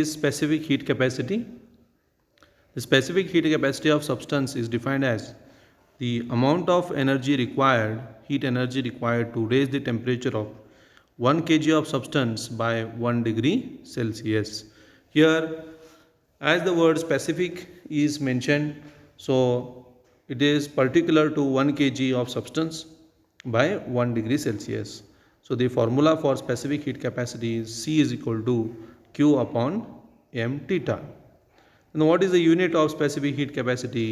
is specific heat capacity. The specific heat capacity of substance is defined as the amount of energy required, heat energy required to raise the temperature of 1 kg of substance by 1 degree Celsius. Here, as the word specific is mentioned, so it is particular to 1 kg of substance by 1 degree Celsius. So the formula for specific heat capacity is C is equal to Q upon m theta. And what is the unit of specific heat capacity?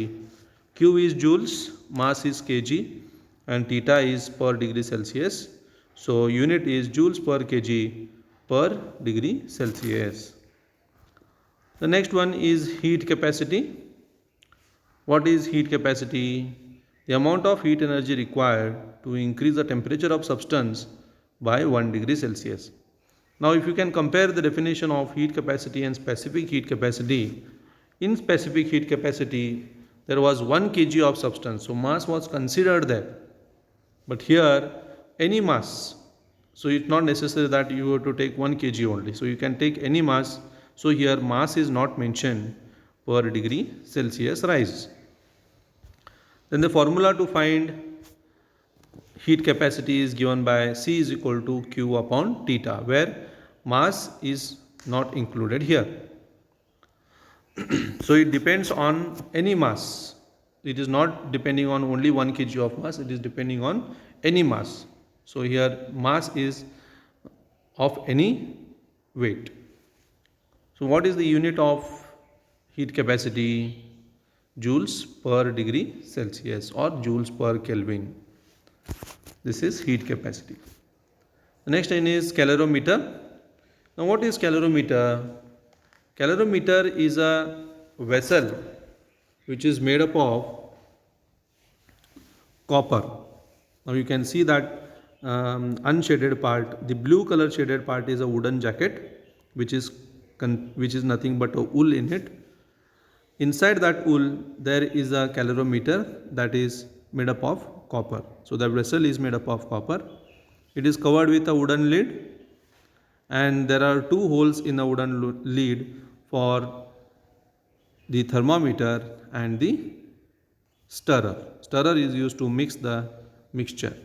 Q is joules, mass is kg, and theta is per degree Celsius. So unit is joules per kg per degree Celsius. The next one is heat capacity. What is heat capacity? The amount of heat energy required to increase the temperature of substance by 1 degree Celsius. Now if you can compare the definition of heat capacity and specific heat capacity, in specific heat capacity there was 1 kg of substance, so mass was considered there. But here any mass, so it's not necessary that you have to take 1 kg only, so you can take any mass. So here mass is not mentioned per degree Celsius rise. Then the formula to find heat capacity is given by C is equal to Q upon theta, where mass is not included here. So it depends on any mass. It is not depending on only 1 kg of mass, it is depending on any mass. So here mass is of any weight. So what is the unit of heat capacity? Joules per degree Celsius or joules per Kelvin. This is heat capacity. The next one is calorimeter. Now what is calorimeter? Calorimeter is a vessel which is made up of copper. Now you can see that unshaded part, the blue color shaded part is a wooden jacket which is nothing but a wool in it. Inside that wool there is a calorimeter that is made up of copper. So the vessel is made up of copper. It is covered with a wooden lid, and there are two holes in the wooden lid for the thermometer and the stirrer. Stirrer is used to mix the mixture.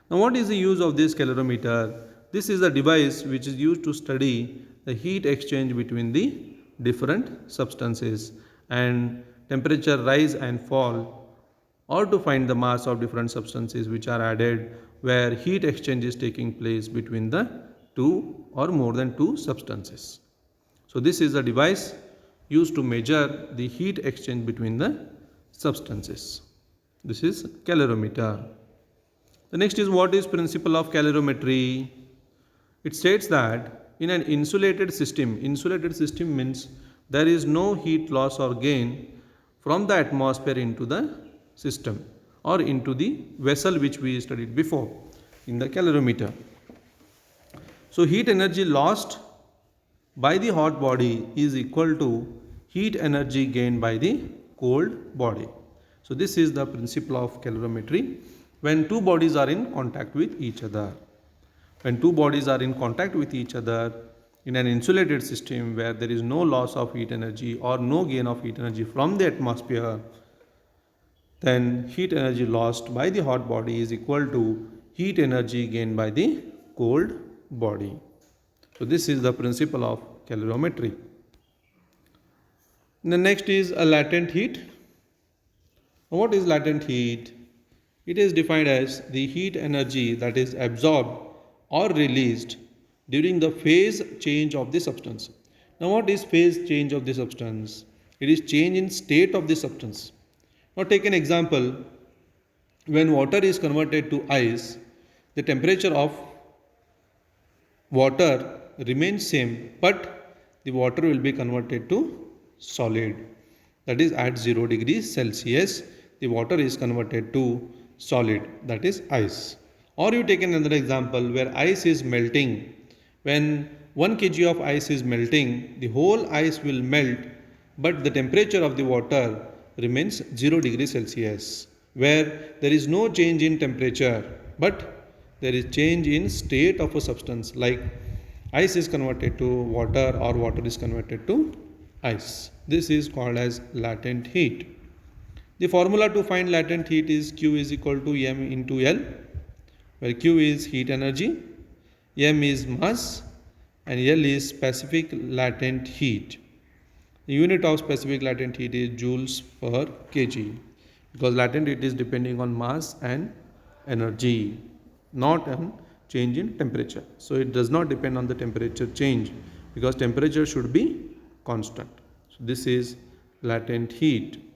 Now what is the use of this calorimeter? This is a device which is used to study the heat exchange between the different substances and temperature rise and fall, or to find the mass of different substances which are added where heat exchange is taking place between the two or more than two substances. So this is a device used to measure the heat exchange between the substances. This is calorimeter. The next is what is principle of calorimetry. It states that in an insulated system means there is no heat loss or gain from the atmosphere into the system or into the vessel which we studied before in the calorimeter. So heat energy lost by the hot body is equal to heat energy gained by the cold body. So this is the principle of calorimetry when two bodies are in contact with each other. When two bodies are in contact with each other in an insulated system where there is no loss of heat energy or no gain of heat energy from the atmosphere, then heat energy lost by the hot body is equal to heat energy gained by the cold body. So this is the principle of calorimetry. The next is a latent heat. What is latent heat? It is defined as the heat energy that is absorbed or released during the phase change of the substance. Now what is phase change of the substance? It is change in state of the substance. Now take an example. When water is converted to ice, the temperature of water remains same, but the water will be converted to solid. That is at 0 degrees Celsius, the water is converted to solid, that is ice. Or you take another example where ice is melting. When 1 kg of ice is melting, the whole ice will melt, but the temperature of the water remains 0 degrees Celsius, where there is no change in temperature, but there is change in state of a substance. Like ice is converted to water or water is converted to ice. This is called as latent heat. The formula to find latent heat is Q is equal to m into L, where Q is heat energy, m is mass, and L is specific latent heat. The unit of specific latent heat is joules per kg, because latent heat is depending on mass and energy, not on change in temperature. So it does not depend on the temperature change, because temperature should be constant. So this is latent heat.